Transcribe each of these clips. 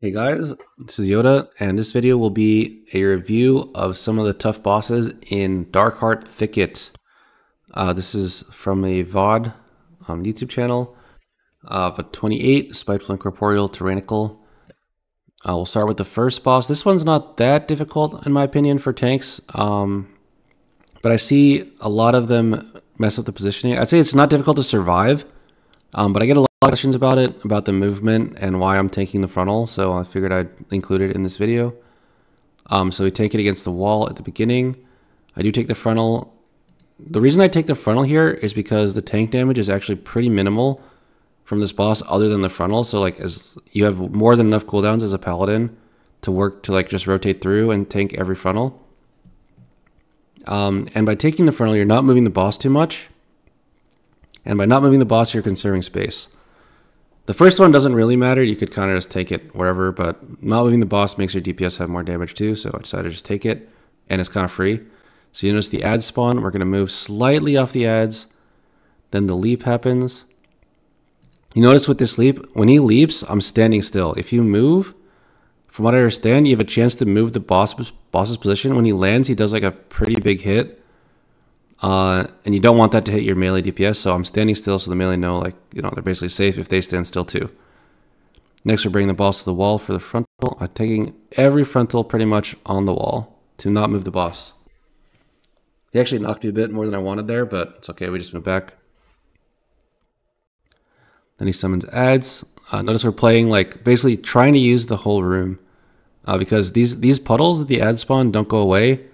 Hey guys, this is Yoda, and this video will be a review of some of the tough bosses in Darkheart Thicket. This is from a VOD on the YouTube channel of a 28, Spiteful Incorporeal Tyrannical. We'll start with the first boss. This one's not that difficult in my opinion for tanks, but I see a lot of them mess up the positioning. I'd say it's not difficult to survive, but I get a lot of questions about it, about the movement and why I'm tanking the frontal, so I figured I'd include it in this video. So we take it against the wall at the beginning. I do take the frontal. The reason I take the frontal here is because the tank damage is actually pretty minimal from this boss other than the frontal, so like as you have more than enough cooldowns as a paladin to work to like just rotate through and tank every frontal. And by taking the frontal, you're not moving the boss too much. And by not moving the boss, you're conserving space. The first one doesn't really matter. You could kind of just take it wherever, but not moving the boss makes your DPS have more damage too, so I decided to just take it, and it's kind of free. So you notice the ad spawn, we're going to move slightly off the ads, then the leap happens. You notice with this leap, when he leaps, I'm standing still. If you move, from what I understand, you have a chance to move the boss's position. When he lands, he does like a pretty big hit. And you don't want that to hit your melee DPS, so I'm standing still so the melee know, like, you know, they're basically safe if they stand still too. Next, we're bringing the boss to the wall for the frontal. I'm taking every frontal pretty much on the wall to not move the boss. He actually knocked me a bit more than I wanted there, but it's okay, we just moved back. Then he summons ads. Notice we're playing, like, basically trying to use the whole room. Because these puddles at the ad spawn don't go away.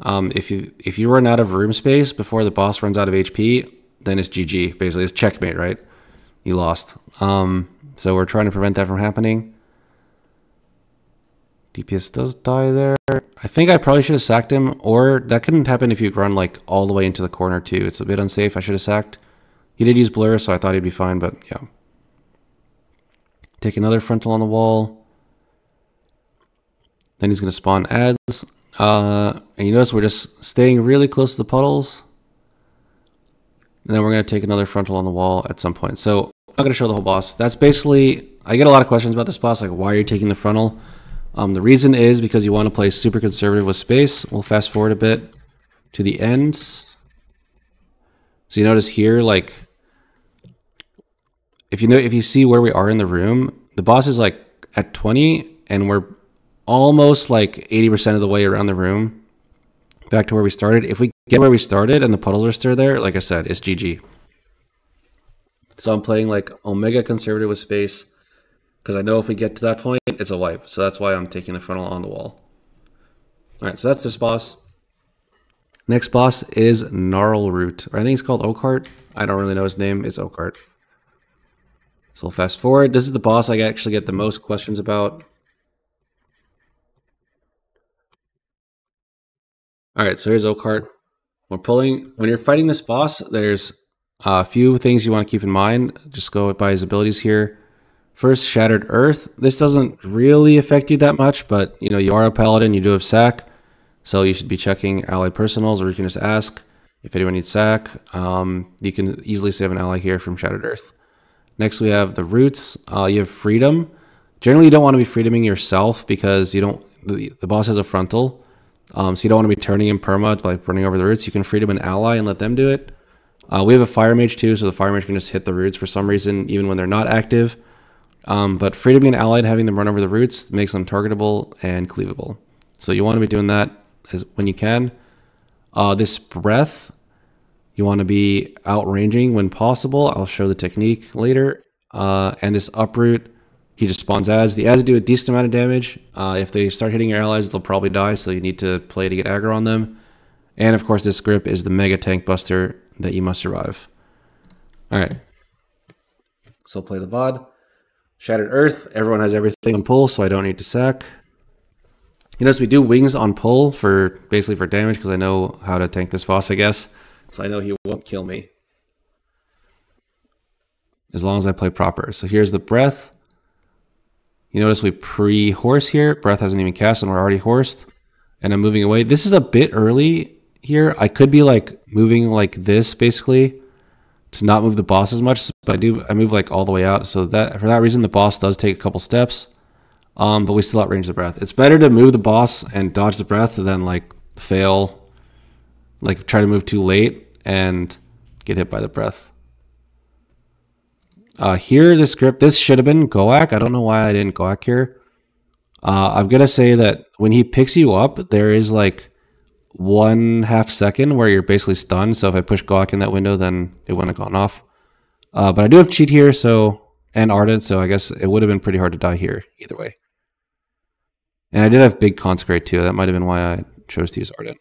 If you run out of room space before the boss runs out of HP, then it's GG. Basically, it's checkmate, right? You lost. So we're trying to prevent that from happening. DPS does die there. I think I probably should have sacked him, or that couldn't happen if you run like all the way into the corner too. It's a bit unsafe. I should have sacked. He did use blur, so I thought he'd be fine, but yeah. Take another frontal on the wall. Then he's going to spawn ads. And you notice we're just staying really close to the puddles. And then we're going to take another frontal on the wall at some point. So I'm not going to show the whole boss. That's basically, I get a lot of questions about this boss, like why are you taking the frontal? The reason is because you want to play super conservative with space. We'll fast forward a bit to the end. So you notice here, like, if you see where we are in the room, the boss is like at 20 and we're almost like 80% of the way around the room back to where we started. If we get where we started and the puddles are still there, like I said, it's GG. So I'm playing like omega conservative with space because I know if we get to that point, it's a wipe. So that's why I'm taking the frontal on the wall. All right, so that's this boss. Next boss is Gnarlroot, or I think it's called Oakheart. I don't really know his name. It's Oakheart. So we'll fast forward. This is the boss I actually get the most questions about. All right, so here's Oakheart. When you're fighting this boss, there's a few things you want to keep in mind. Just go by his abilities here. First, Shattered Earth. This doesn't really affect you that much, but you know, you are a paladin, you do have sack, so you should be checking ally personals, or you can just ask if anyone needs sack. You can easily save an ally here from Shattered Earth. Next, we have the roots. You have freedom. Generally, you don't want to be freedoming yourself because you don't. The boss has a frontal. So you don't want to be turning in perma by running over the roots. You can freedom an ally and let them do it. We have a fire mage too, so the fire mage can just hit the roots for some reason, even when they're not active. But freedoming an ally and having them run over the roots makes them targetable and cleavable. So you want to be doing that when you can. This breath, you want to be outranging when possible. I'll show the technique later. And this uproot, he just spawns ads. The ads do a decent amount of damage. If they start hitting your allies, they'll probably die, so you need to play to get aggro on them. And of course, this grip is the mega tank buster that you must survive. Alright. So play the VOD. Shattered Earth. Everyone has everything on pull, so I don't need to sack. You notice we do wings on pull basically for damage, because I know how to tank this boss, I guess. So I know he won't kill me. As long as I play proper. So here's the breath. You notice we pre-horse here. Breath hasn't even cast and we're already horsed. And I'm moving away. This is a bit early here. I could be like moving like this basically to not move the boss as much, but I move like all the way out. So that for that reason, the boss does take a couple steps. But we still outrange the breath. It's better to move the boss and dodge the breath than like fail, like try to move too late and get hit by the breath. Here, this grip, this should have been Goak. I don't know why I didn't Goak here. I'm going to say that when he picks you up, there is like 1/2 second where you're basically stunned. So if I push Goak in that window, then it wouldn't have gone off. But I do have cheat here, and Ardent, so I guess it would have been pretty hard to die here either way. And I did have big Consecrate too. That might have been why I chose to use Ardent.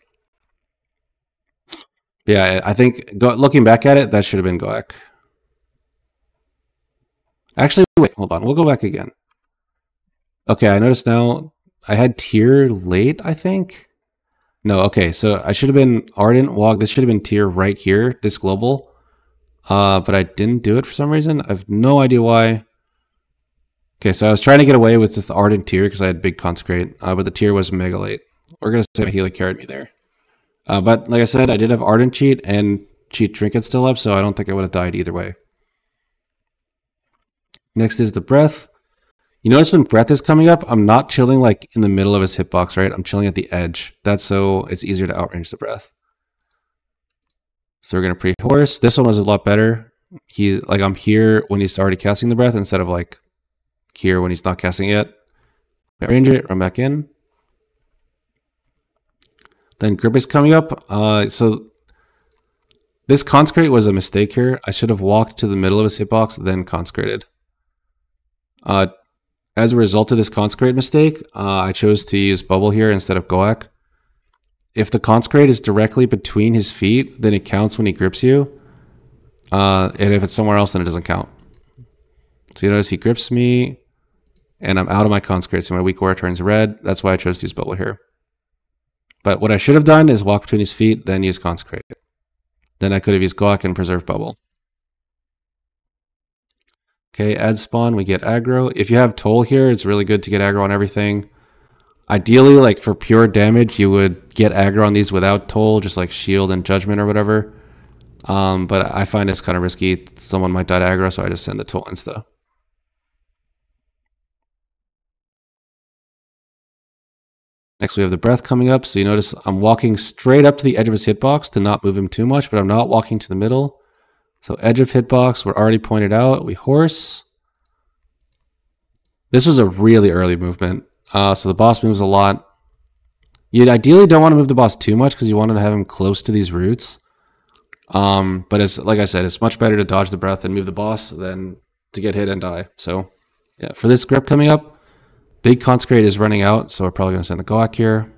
Yeah, I think looking back at it, that should have been Goak. Actually, wait, hold on. We'll go back again. Okay, I noticed now I had Tear late, I think. No, okay, so I should have been Ardent Walk. This should have been Tear right here, this global. But I didn't do it for some reason. I have no idea why. Okay, so I was trying to get away with the Ardent Tear because I had big Consecrate, but the Tear was mega late. We're going to say my healer carried me there. But like I said, I did have Ardent Cheat and Cheat Trinket still up, so I don't think I would have died either way. Next is the Breath. You notice when Breath is coming up, I'm not chilling like in the middle of his hitbox, right? I'm chilling at the edge. That's so it's easier to outrange the Breath. So we're going to pre-horse. This one was a lot better. I'm here when he's already casting the Breath instead of like here when he's not casting it. Range it, run back in. Then Grip is coming up. So this Consecrate was a mistake here. I should have walked to the middle of his hitbox, then Consecrated. As a result of this Consecrate mistake, I chose to use Bubble here instead of Goak. If the Consecrate is directly between his feet, then it counts when he grips you. And if it's somewhere else, then it doesn't count. So you notice he grips me, and I'm out of my Consecrate, so my weak aura turns red. That's why I chose to use Bubble here. But what I should have done is walk between his feet, then use Consecrate. Then I could have used Goak and preserve Bubble. Okay, add spawn, we get aggro. If you have Toll here, it's really good to get aggro on everything. Ideally, like for pure damage, you would get aggro on these without Toll, just like Shield and Judgment or whatever. But I find it's kind of risky. Someone might die to aggro, so I just send the Toll insta. Next, we have the Breath coming up. So you notice I'm walking straight up to the edge of his hitbox to not move him too much, but I'm not walking to the middle. So edge of hitbox, we're already pointed out. We horse. This was a really early movement. So the boss moves a lot. You ideally don't want to move the boss too much because you want to have him close to these roots. But it's like I said, it's much better to dodge the Breath and move the boss than to get hit and die. So yeah, for this grip coming up, big Consecrate is running out, so we're probably going to send the Goak here.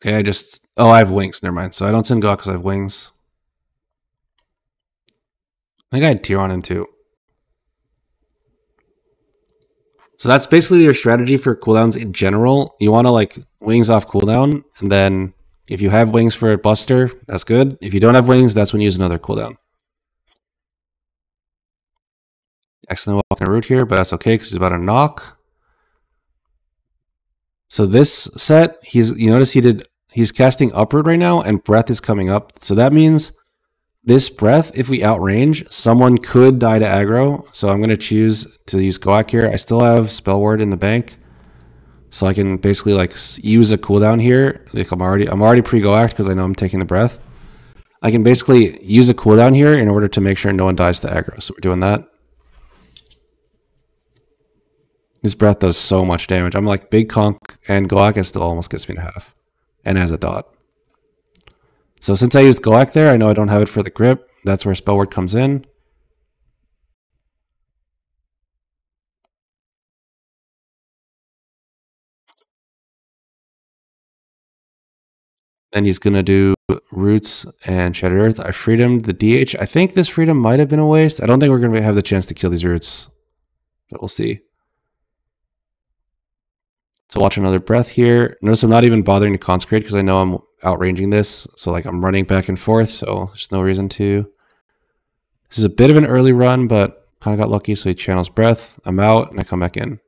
Okay, I have wings, never mind. So I don't send Goak because I have wings. I think I had Tear on him too. So that's basically your strategy for cooldowns in general. You want to like wings off cooldown, and then if you have wings for a buster, that's good. If you don't have wings, that's when you use another cooldown. Accidentally walking a root here, but that's okay because he's about to knock. So this set, you notice he's casting Uproot right now, and Breath is coming up. So that means this Breath, if we outrange, someone could die to aggro. So I'm going to choose to use Goak here. I still have Spell Ward in the bank, so I can basically like use a cooldown here. Like I'm already pre-Goak because I know I'm taking the Breath. I can basically use a cooldown here in order to make sure no one dies to aggro. So we're doing that. This Breath does so much damage. I'm like big conk, and Goak still almost gets me to half, and has a dot. So since I used Goak there, I know I don't have it for the grip. That's where Spell Ward comes in. Then he's going to do Roots and Shattered Earth. I freedomed the DH. I think this freedom might have been a waste. I don't think we're going to have the chance to kill these Roots, but we'll see. So watch another Breath here. Notice I'm not even bothering to Consecrate because I know I'm outranging this. So like I'm running back and forth, so there's no reason to. This is a bit of an early run, but kind of got lucky, so he channels Breath. I'm out, and I come back in.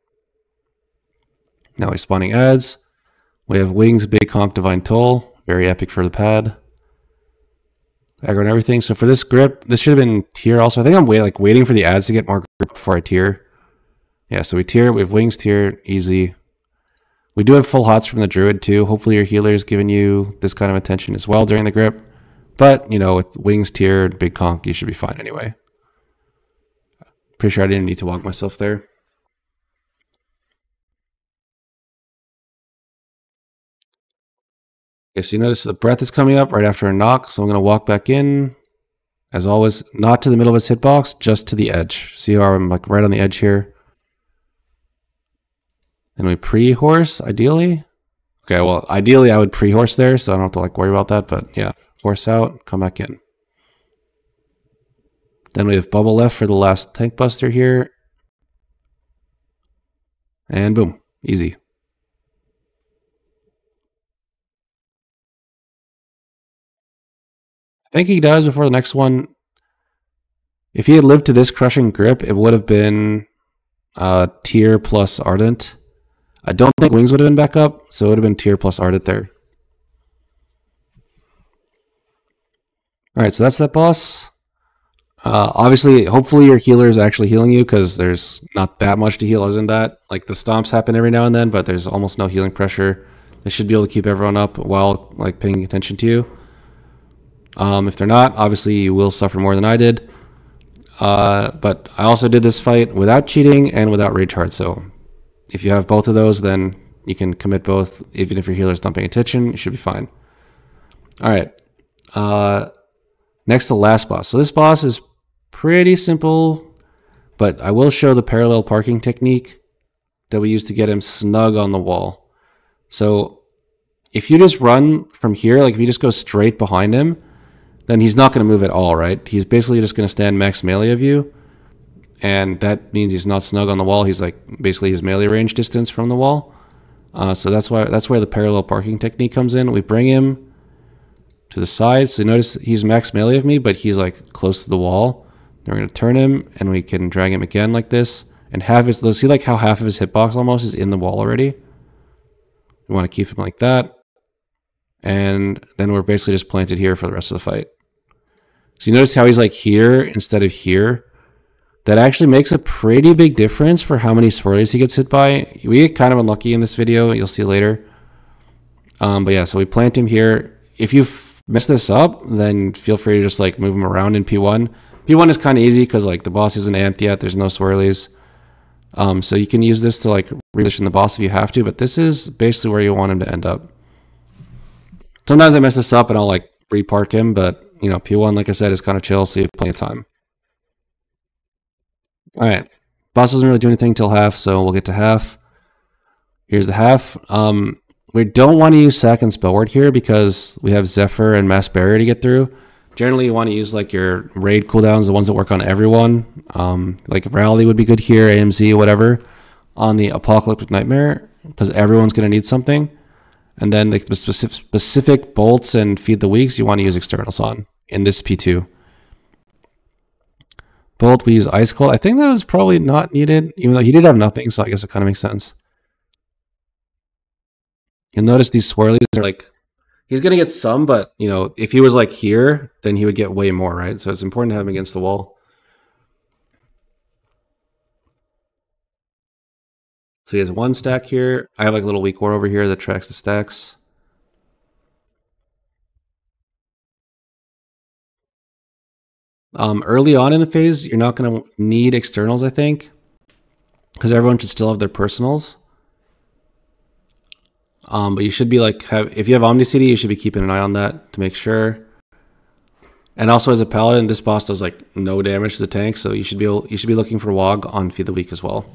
Now he's spawning ads. We have Wings, Big Conk, Divine Toll. Very epic for the pad. aggro and everything. So for this grip, this should have been tier also. I think I'm waiting for the ads to get more grip before I tier. Yeah, so we tier, we have wings tier, easy. We do have full hots from the druid too. Hopefully your healer is giving you this kind of attention as well during the grip. But, you know, with wings tiered, big conk, you should be fine anyway. Pretty sure I didn't need to walk myself there. Okay, so you notice the breath is coming up right after a knock, so I'm going to walk back in. As always, not to the middle of his hitbox, just to the edge. See how I'm like right on the edge here? And we pre-horse, ideally. Okay, well, ideally I would pre-horse there, so I don't have to like worry about that, but yeah, horse out, come back in. Then we have bubble left for the last tank buster here. And boom, easy. I think he dies before the next one. If he had lived to this crushing grip, it would have been tier plus ardent. I don't think wings would have been back up, so it would have been tier plus ardent there. Alright, so that's that boss. Obviously, hopefully your healer is actually healing you, because there's not that much to heal other than that. Like, the stomps happen every now and then, but there's almost no healing pressure. They should be able to keep everyone up while like paying attention to you. If they're not, obviously you will suffer more than I did. But I also did this fight without cheating and without rage heart, so if you have both of those, then you can commit both. Even if your healer's not paying attention, you should be fine. Alright. Next to the last boss. So this boss is pretty simple, but I will show the parallel parking technique that we used to get him snug on the wall. So if you just run from here, like if you just go straight behind him, then he's not going to move at all, right? He's basically just going to stand max melee of you. And that means he's not snug on the wall. He's like basically his melee range distance from the wall. So that's where the parallel parking technique comes in. We bring him to the side. So notice he's max melee of me, but he's like close to the wall. Then we're going to turn him and we can drag him again like this. And let's see like how half of his hitbox almost is in the wall already. We want to keep him like that. And then we're basically just planted here for the rest of the fight. So you notice how he's like here instead of here? That actually makes a pretty big difference for how many swirlies he gets hit by. We get kind of unlucky in this video, you'll see later. But yeah, so we plant him here. If you mess this up, then feel free to just like move him around in P1. P1 is kind of easy because like the boss isn't amped yet, there's no swirlies. So you can use this to like reposition the boss if you have to, but this is basically where you want him to end up. Sometimes I mess this up and I'll like repark him, but you know, P1, like I said, is kind of chill, so you have plenty of time. Alright, boss doesn't really do anything till half, so we'll get to half. Here's the half. We don't want to use Sack and Spellward here because we have Zephyr and Mass Barrier to get through. Generally, you want to use like your raid cooldowns, the ones that work on everyone. Like Rally would be good here, AMZ, whatever. On the Apocalyptic Nightmare, because everyone's going to need something. And then the specific bolts and Feed the Weaks, you want to use externals on in this P2. Bolt, we use Ice Cold. I think that was probably not needed, even though he did have nothing, so I guess it kind of makes sense. You'll notice these swirlies are like, he's going to get some, but, you know, if he was like here, then he would get way more, right? So it's important to have him against the wall. So he has one stack here. I have like a little weak ore over here that tracks the stacks. Early on in the phase, you're not going to need externals, I think, because everyone should still have their personals. But you should be like, if you have Omni CD, you should be keeping an eye on that to make sure. And also as a paladin, this boss does like no damage to the tank, so you should be looking for Wog on Feed the Weak as well.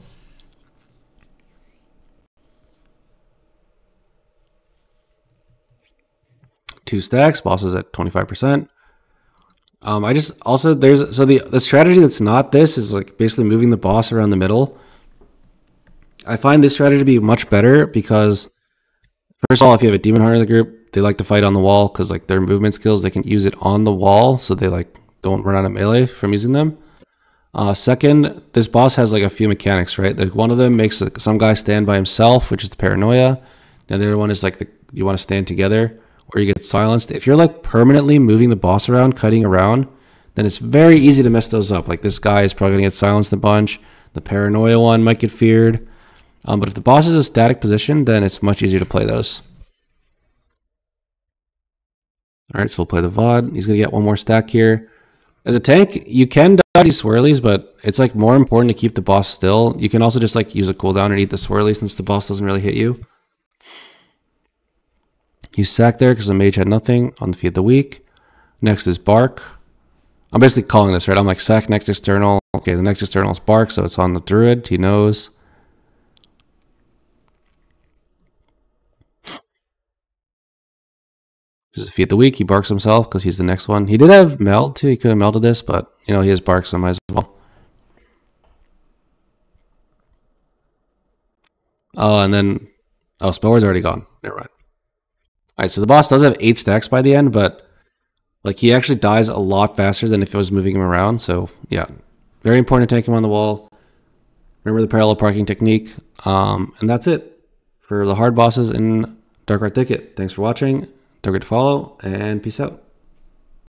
Two stacks, boss is at 25%. The strategy that's not this is like basically moving the boss around the middle. I find this strategy to be much better because first of all, if you have a demon hunter in the group, they like to fight on the wall because like their movement skills, they can use it on the wall, so they like don't run out of melee from using them. Second, this boss has like a few mechanics, right? Like one of them makes some guy stand by himself, which is the paranoia. The other one is like you want to stand together, where you get silenced. If you're like permanently moving the boss around, cutting around, then it's very easy to mess those up. Like this guy is probably going to get silenced a bunch. The paranoia one might get feared. But if the boss is a static position, then it's much easier to play those. All right, so we'll play the VOD. He's going to get one more stack here. As a tank, you can dodge these swirlies, but it's like more important to keep the boss still. You can also just like use a cooldown and eat the swirly since the boss doesn't really hit you. You sack there because the mage had nothing on the feed of the week. Next is Bark. I'm basically calling this, right? I'm like sack next external. Okay, the next external is Bark, so it's on the druid. He knows. This is feed of the week. He barks himself because he's the next one. He did have meld too. He could have melded this, but you know he has bark, so might as well. Oh, and then Spellward's already gone. Never mind. All right, so the boss does have 8 stacks by the end, but like he actually dies a lot faster than if it was moving him around. So yeah, very important to take him on the wall. Remember the parallel parking technique, and that's it for the hard bosses in Darkheart Thicket. Thanks for watching. Don't forget to follow, and peace out.